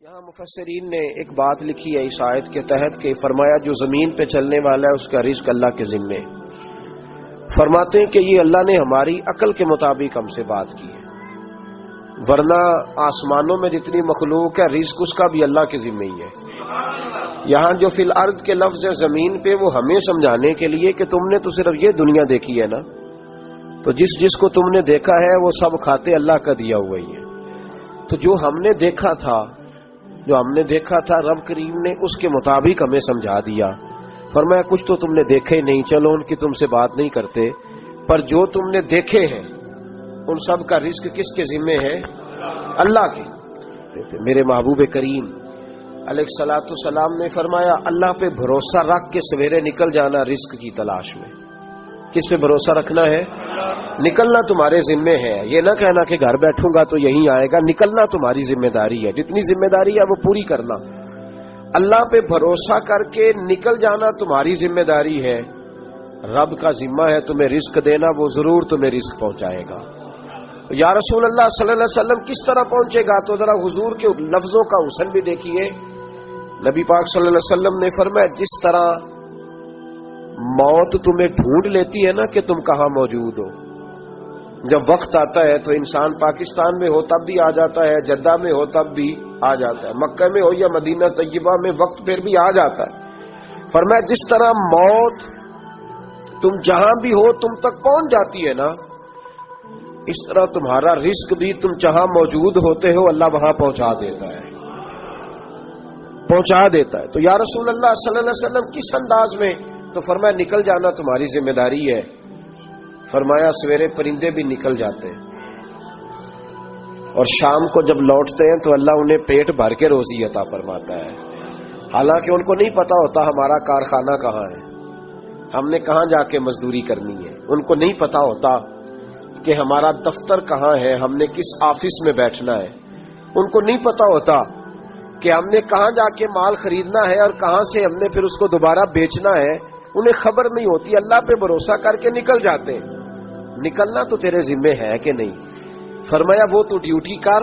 یہاں مفسرین نے ایک بات لکھی ہے اس آیت کے تحت کہ فرمایا جو زمین پہ چلنے والا ہے اس کا رزق اللہ کے ذمے. فرماتے ہیں کہ یہ اللہ نے ہماری عقل کے مطابق ہم سے بات کی ہے، ورنہ آسمانوں میں جتنی مخلوق ہے رزق اس کا بھی اللہ کے ذمے ہی ہے. یہاں جو فی الارض کے لفظ ہے زمین پہ، وہ ہمیں سمجھانے کے لیے کہ تم نے تو صرف یہ دنیا دیکھی ہے نا، تو جس کو تم نے دیکھا ہے وہ سب کھاتے اللہ کا دیا ہوا ہی ہے. تو جو ہم نے دیکھا تھا رب کریم نے اس کے مطابق ہمیں سمجھا دیا. فرمایا کچھ تو تم نے دیکھے نہیں، چلو ان کی تم سے بات نہیں کرتے، پر جو تم نے دیکھے ہیں ان سب کا رزق کس کے ذمے ہے؟ اللہ کے. میرے محبوب کریم علیہ الصلوۃ والسلام نے فرمایا اللہ پہ بھروسہ رکھ کے سویرے نکل جانا رزق کی تلاش میں. کس پہ بھروسہ رکھنا ہے؟ نکلنا تمہارے ذمے ہے. یہ نہ کہنا کہ گھر بیٹھوں گا تو یہیں آئے گا. نکلنا تمہاری ذمہ داری ہے، جتنی ذمہ داری ہے وہ پوری کرنا. اللہ پہ بھروسہ کر کے نکل جانا تمہاری ذمہ داری ہے. رب کا ذمہ ہے تمہیں رزق دینا، وہ ضرور تمہیں رزق پہنچائے گا. یا رسول اللہ صلی اللہ علیہ وسلم کس طرح پہنچے گا؟ تو ذرا حضور کے لفظوں کا حسن بھی دیکھیے. نبی پاک صلی اللہ علیہ وسلم نے فرمایا جس طرح موت تمہیں ڈھونڈ لیتی ہے نا کہ تم کہاں موجود ہو، جب وقت آتا ہے تو انسان پاکستان میں ہو تب بھی آ جاتا ہے، جدہ میں ہو تب بھی آ جاتا ہے، مکہ میں ہو یا مدینہ طیبہ میں وقت پھر بھی آ جاتا ہے. فرمایا جس طرح موت تم جہاں بھی ہو تم تک پہنچ جاتی ہے نا، اس طرح تمہارا رزق بھی تم جہاں موجود ہوتے ہو اللہ وہاں پہنچا دیتا ہے. تو یا رسول اللہ صلی اللہ علیہ وسلم کس انداز میں؟ تو فرمایا نکل جانا تمہاری ذمہ داری ہے. فرمایا سویرے پرندے بھی نکل جاتے ہیں اور شام کو جب لوٹتے ہیں تو اللہ انہیں پیٹ بھر کے روزی عطا فرماتا ہے. حالانکہ ان کو نہیں پتا ہوتا ہمارا کارخانہ کہاں ہے، ہم نے کہاں جا کے مزدوری کرنی ہے. ان کو نہیں پتا ہوتا کہ ہمارا دفتر کہاں ہے، ہم نے کس آفس میں بیٹھنا ہے. ان کو نہیں پتا ہوتا کہ ہم نے کہاں جا کے مال خریدنا ہے اور کہاں سے ہم نے پھر اس کو دوبارہ بیچنا ہے. انہیں خبر نہیں ہوتی. اللہ پہ بھروسہ کر کے نکل جاتے ہیں. نکلنا تو تیرے ذمے ہے کہ نہیں؟ فرمایا وہ تو ڈیوٹی کر،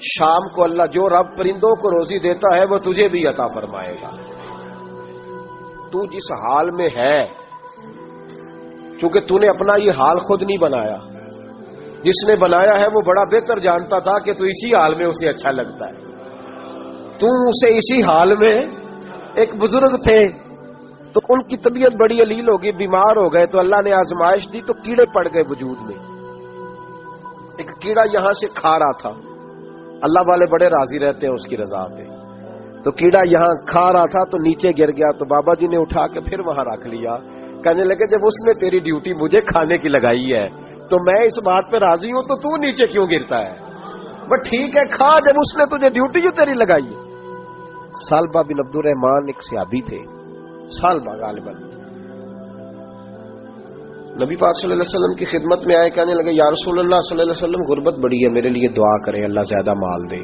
شام کو اللہ جو رب پرندوں کو روزی دیتا ہے وہ تجھے بھی عطا فرمائے گا. تو جس حال میں ہے، کیونکہ تو نے اپنا یہ حال خود نہیں بنایا، جس نے بنایا ہے وہ بڑا بہتر جانتا تھا کہ تو اسی حال میں اسے اچھا لگتا ہے. تو اسے اسی حال میں، ایک بزرگ تھے تو ان کی طبیعت بڑی علیل ہوگی، بیمار ہو گئے تو اللہ نے آزمائش دی تو کیڑے پڑ گئے وجود میں. ایک کیڑا یہاں سے کھا رہا تھا، اللہ والے بڑے راضی رہتے ہیں اس کی رضا پہ. تو کیڑا یہاں کھا رہا تھا تو نیچے گر گیا تو بابا جی نے اٹھا کے پھر وہاں رکھ لیا. کہنے لگے جب اس نے تیری ڈیوٹی مجھے کھانے کی لگائی ہے تو میں اس بات پہ راضی ہوں تو نیچے کیوں گرتا ہے؟ بس ٹھیک ہے کھا، جب اس نے تجھے ڈیوٹی جو تیری لگائی ہے. سالبہ بن عبد الرحمان ایک صحابی تھے، سالبہ غالباً نبی پاک صلی اللہ علیہ وسلم کی خدمت میں آئے، کہنے لگے یا رسول اللہ صلی اللہ علیہ وسلم غربت بڑی ہے، میرے لیے دعا کریں اللہ زیادہ مال دے.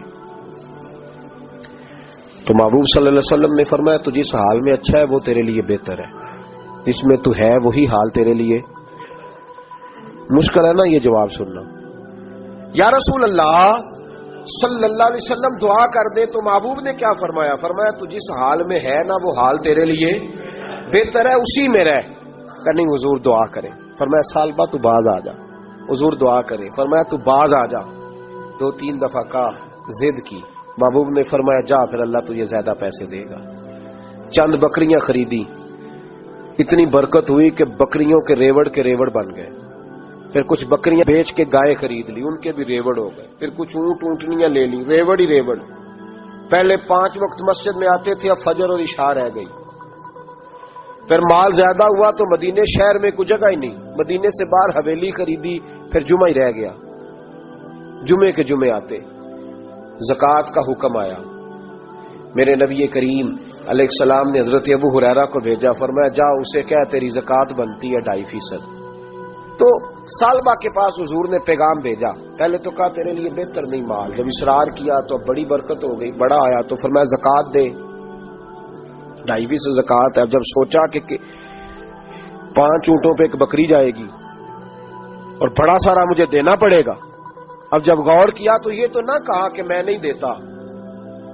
تو محبوب صلی اللہ علیہ وسلم نے فرمایا تو جس حال میں اچھا ہے وہ تیرے لیے بہتر ہے، جس میں تو ہے وہی حال تیرے لیے. مشکل ہے نا یہ جواب سننا. یا رسول اللہ صلی اللہ علیہ وسلم دعا کر دے. تو محبوب نے کیا فرمایا؟ فرمایا تو جس حال میں ہے نا وہ حال تیرے لیے بہتر ہے، اسی میں رہ. کہ نہیں حضور دعا کرے. فرمایا سالبہ تو باز آ جا. حضور دعا کرے. فرمایا تو باز آ جا. 2-3 دفعہ کا ضد کی. محبوب نے فرمایا جا پھر اللہ تجھے زیادہ پیسے دے گا. چند بکریاں خریدی، اتنی برکت ہوئی کہ بکریوں کے ریوڑ بن گئے. پھر کچھ بکریاں بیچ کے گائے خرید لی، ان کے بھی ریوڑ ہو گئے. پھر کچھ اونٹنیاں لے لی، ریوڑ ہی ریوڑ. پہلے 5 وقت مسجد میں آتے تھے، اب فجر اور عشاء رہ گئی. پھر مال زیادہ ہوا تو مدینے شہر میں کوئی جگہ ہی نہیں، مدینے سے باہر حویلی خریدی. پھر جمعہ ہی رہ گیا، جمعے کے جمعے آتے. زکوٰۃ کا حکم آیا. میرے نبی کریم علیہ السلام نے حضرت ابو ہریرہ کو بھیجا. فرمایا جا اسے کہہ تیری زکوٰۃ بنتی ہے 2.5%. تو سالبہ کے پاس حضور نے پیغام بھیجا. پہلے تو کہا تیرے لیے بہتر نہیں مال، جب اصرار کیا تو بڑی برکت ہو گئی، بڑا آیا تو فرمایا زکوٰۃ دے. 2.5% زکوٰۃ ہے. اب جب سوچا کہ 5 اونٹوں پہ ایک بکری جائے گی اور بڑا سارا مجھے دینا پڑے گا، اب جب غور کیا تو یہ تو نہ کہا کہ میں نہیں دیتا،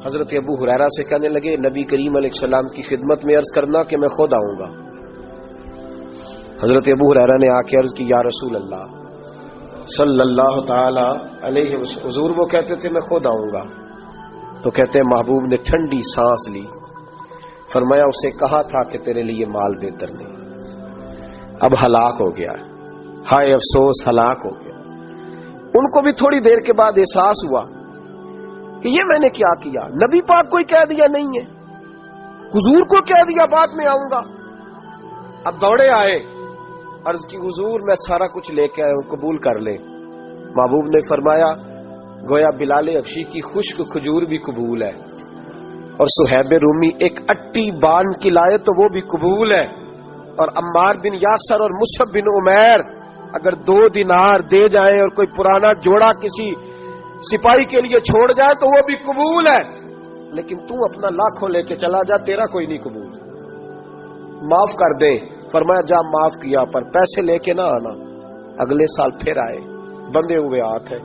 حضرت ابو ہریرہ سے کہنے لگے نبی کریم علیہ السلام کی خدمت میں عرض کرنا کہ میں خود آؤں گا۔ حضرت ابو ہریرہ نے آ کے عرض کی یا رسول اللہ صلی اللہ تعالی علیہ وسلم، حضور وہ کہتے تھے میں خود آؤں گا، تو کہتے ہیں محبوب نے ٹھنڈی سانس لی، فرمایا اسے کہا تھا کہ تیرے لیے مال بہتر نہیں، اب ہلاک ہو گیا، ہائے افسوس ہلاک ہو گیا۔ ان کو بھی تھوڑی دیر کے بعد احساس ہوا کہ یہ میں نے کیا کیا، نبی پاک کو ہی کہہ دیا نہیں ہے، حضور کو کہہ دیا بعد میں آؤں گا۔ اب دوڑے آئے، عرض کی حضور میں سارا کچھ لے کے آیا ہوں، قبول کر لیں۔ محبوب نے فرمایا گویا بلال حبشی کی خشک کھجور بھی قبول ہے، اور صہیب رومی ایک اٹی بان کی لائے تو وہ بھی قبول ہے، اور عمار بن یاسر اور مصعب بن عمیر اگر 2 دینار دے جائیں اور کوئی پرانا جوڑا کسی سپاہی کے لیے چھوڑ جائے تو وہ بھی قبول ہے، لیکن تو اپنا لاکھوں لے کے چلا جا، تیرا کوئی نہیں قبول، معاف کر دے۔ فرمایا جا معاف کیا، پر پیسے لے کے نہ آنا۔ اگلے سال پھر آئے، بندے ہوئے ہاتھ ہے،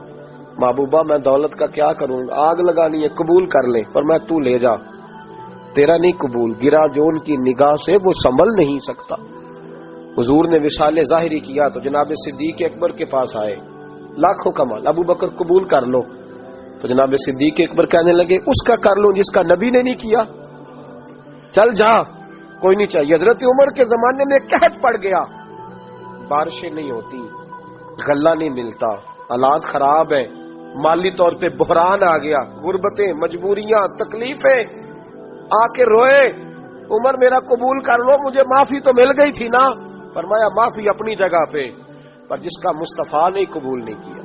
محبوبہ میں دولت کا کیا کروں گا، آگ لگانی ہے، قبول کر لے۔ فرمایا تو لے جا، تیرا نہیں قبول، گرا جو ان کی نگاہ سے وہ سنبھل نہیں سکتا۔ حضور نے وصال ظاہری کیا تو جناب صدیق اکبر کے پاس آئے، لاکھوں کا مال، ابو بکر قبول کر لو، تو جناب صدیق اکبر کہنے لگے اس کا کر لو جس کا نبی نے نہیں کیا، چل جا کوئی نہیں چاہیے۔ حضرت عمر کے زمانے میں قحط پڑ گیا، بارشیں نہیں ہوتی، غلہ نہیں ملتا، حالات خراب ہے، مالی طور پہ بحران آ گیا، غربتیں، مجبوریاں، تکلیفیں، آ کے روئے عمر میرا قبول کر لو، مجھے معافی تو مل گئی تھی نا۔ فرمایا معافی اپنی جگہ پہ، پر جس کا مصطفیٰ نے قبول نہیں کیا۔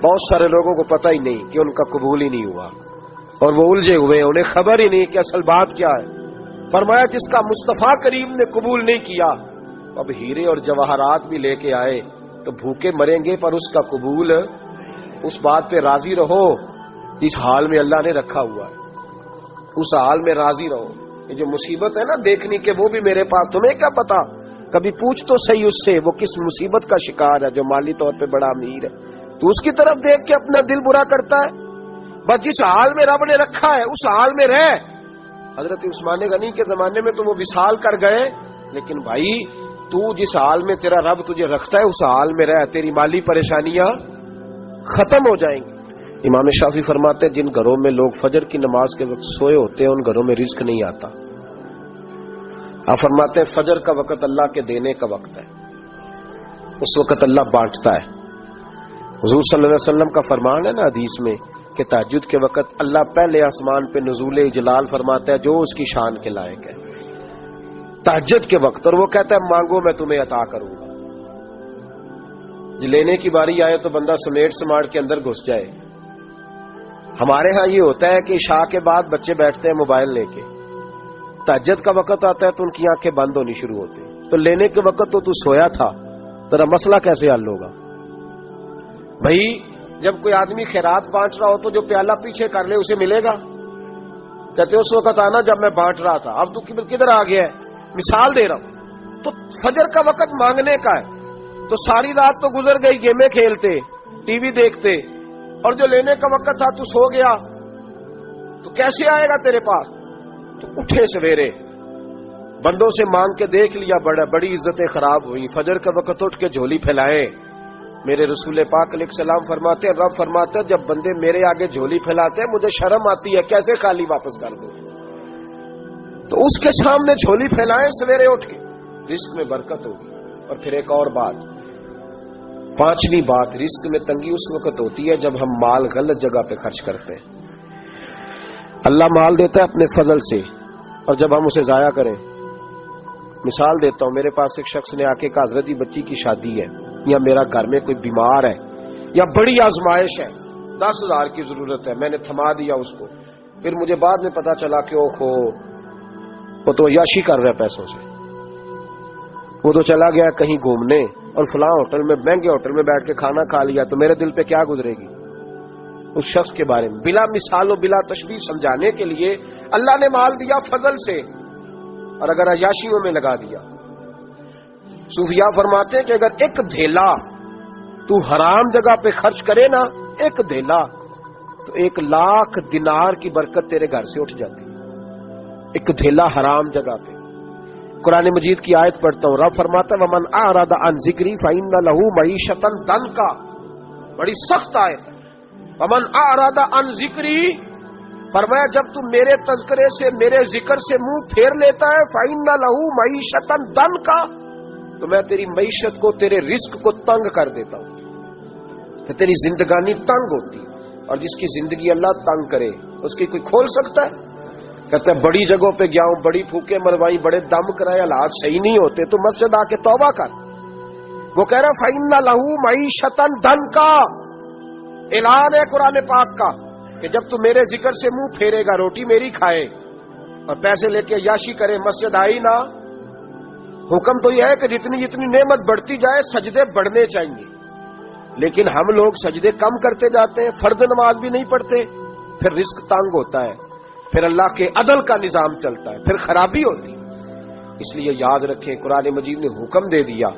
بہت سارے لوگوں کو پتہ ہی نہیں کہ ان کا قبول ہی نہیں ہوا، اور وہ الجھے ہوئے، انہیں خبر ہی نہیں کہ اصل بات کیا ہے۔ فرمایا جس کا مصطفیٰ کریم نے قبول نہیں کیا، اب ہیرے اور جواہرات بھی لے کے آئے تو بھوکے مریں گے، پر اس کا قبول، اس بات پہ راضی رہو جس حال میں اللہ نے رکھا ہوا ہے، اس حال میں راضی رہو۔ یہ جو مصیبت ہے نا دیکھنی کہ وہ بھی میرے پاس، تمہیں کیا پتا، کبھی پوچھ تو صحیح اس سے وہ کس مصیبت کا شکار ہے، جو مالی طور پہ بڑا امیر ہے، تو اس کی طرف دیکھ کے اپنا دل برا کرتا ہے۔ بس جس حال میں رب نے رکھا ہے اس حال میں رہ۔ حضرت عثمان غنی کے زمانے میں تو وہ وصال کر گئے، لیکن بھائی تو جس حال میں تیرا رب تجھے رکھتا ہے اس حال میں رہ، تیری مالی پریشانیاں ختم ہو جائیں گی۔ امام شافعی فرماتے ہیں جن گھروں میں لوگ فجر کی نماز کے وقت سوئے ہوتے ہیں ان گھروں میں رزق نہیں آتا۔ آپ فرماتے ہیں فجر کا وقت اللہ کے دینے کا وقت ہے، اس وقت اللہ بانٹتا ہے۔ حضور صلی اللہ علیہ وسلم کا فرمان ہے نا حدیث میں کہ تہجد کے وقت اللہ پہلے آسمان پہ نزول جلال فرماتا ہے جو اس کی شان کے لائق ہے تہجد کے وقت، اور وہ کہتا ہے مانگو میں تمہیں عطا کروں گا۔ لینے کی باری آئے تو بندہ سمیٹ سماٹ کے اندر گھس جائے۔ ہمارے ہاں یہ ہوتا ہے کہ عشاء کے بعد بچے بیٹھتے ہیں موبائل لے کے، تہجد کا وقت آتا ہے تو ان کی آنکھیں بند ہونی شروع ہوتی، تو لینے کے وقت تو سویا تھا، تیرا مسئلہ کیسے حل ہوگا؟ بھائی جب کوئی آدمی خیرات بانٹ رہا ہو تو جو پیالہ پیچھے کر لے اسے ملے گا؟ کہتے اس وقت آنا جب میں بانٹ رہا تھا، اب تو کدھر آ گیا ہے؟ مثال دے رہا ہوں۔ تو فجر کا وقت مانگنے کا ہے، تو ساری رات تو گزر گئی گیمیں کھیلتے، ٹی وی دیکھتے، اور جو لینے کا وقت تھا تو سو گیا، تو کیسے آئے گا تیرے پاس؟ تو اٹھے سویرے، بندوں سے مانگ کے دیکھ لیا، بڑی عزتیں خراب ہوئی، فجر کا وقت اٹھ کے جھولی پھیلائے۔ میرے رسول پاک علیہ السلام فرماتے ہیں، رب فرماتے ہیں جب بندے میرے آگے جھولی پھیلاتے ہیں مجھے شرم آتی ہے، کیسے خالی واپس کر دوں؟ تو اس کے سامنے جھولی پھیلائیں سویرے اٹھ کے، رزق میں برکت ہوگی۔ اور پھر ایک اور بات، 5ویں بات، رزق میں تنگی اس وقت ہوتی ہے جب ہم مال غلط جگہ پہ خرچ کرتے ہیں۔ اللہ مال دیتا ہے اپنے فضل سے، اور جب ہم اسے ضائع کریں، مثال دیتا ہوں، میرے پاس ایک شخص نے آ کے کہا حضرت جی بچی کی شادی ہے، یا میرا گھر میں کوئی بیمار ہے، یا بڑی آزمائش ہے، 10,000 کی ضرورت ہے، میں نے تھما دیا اس کو، پھر مجھے بعد میں پتا چلا کہ اوہو وہ تو عیاشی کر رہا ہے پیسوں سے، وہ تو چلا گیا کہیں گھومنے اور فلاں ہوٹل میں، مہنگے ہوٹل میں بیٹھ کے کھانا کھا لیا، تو میرے دل پہ کیا گزرے گی؟ اس شخص کے بارے میں بلا مثال و بلا تشبیہ سمجھانے کے لیے اللہ نے مال دیا فضل سے، اور اگر عیاشیوں میں لگا دیا۔ صوفیاء فرماتے ہیں کہ اگر ایک دھیلا تو حرام جگہ پہ خرچ کرے نا، ایک دھیلا، تو 1,00,000 دینار کی برکت تیرے گھر سے اٹھ جاتی ہے، ایک دھیلا حرام جگہ پہ۔ قرآن مجید کی آیت پڑھتا ہوں، رب فرماتا ہے ومن اعرض عن ذکری فإن له معیشۃ ضنکا، بڑی سخت آیت ہے۔ ومن اعرض عن ذکری، فرمایا جب تم میرے تذکرے سے، میرے ذکر سے منہ پھیر لیتا ہے، فإن له معیشۃ ضنکا، تو میں تیری معیشت کو، تیرے رزق کو تنگ کر دیتا ہوں، کہ تیری زندگانی تنگ ہوتی ہے۔ اور جس کی زندگی اللہ تنگ کرے اس کی کوئی کھول سکتا ہے؟ کہتا ہے بڑی جگہوں پہ گیا ہوں، بڑی پھوکے مروائی، بڑے دم کرائے، حالات صحیح نہیں ہوتے، تو مسجد آ کے توبہ کر۔ وہ کہہ رہا فإن لہ معیشۃ ضنکا، اعلان ہے قرآن پاک کا کہ جب تو میرے ذکر سے منہ پھیرے گا، روٹی میری کھائے اور پیسے لے کے عیاشی کرے، مسجد آئی نہ۔ حکم تو یہ ہے کہ جتنی جتنی نعمت بڑھتی جائے سجدے بڑھنے چاہیے، لیکن ہم لوگ سجدے کم کرتے جاتے ہیں، فرض نماز بھی نہیں پڑھتے، پھر رزق تنگ ہوتا ہے، پھر اللہ کے عدل کا نظام چلتا ہے، پھر خرابی ہوتی۔ اس لیے یاد رکھیں قرآن مجید نے حکم دے دیا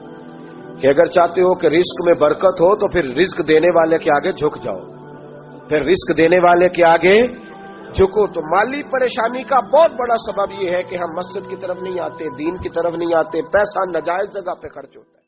کہ اگر چاہتے ہو کہ رزق میں برکت ہو تو پھر رزق دینے والے کے آگے جھک جاؤ، پھر رزق دینے والے کے آگے جھکو۔ تو مالی پریشانی کا بہت بڑا سبب یہ ہے کہ ہم مسجد کی طرف نہیں آتے، دین کی طرف نہیں آتے، پیسہ ناجائز جگہ پہ خرچ ہوتا ہے۔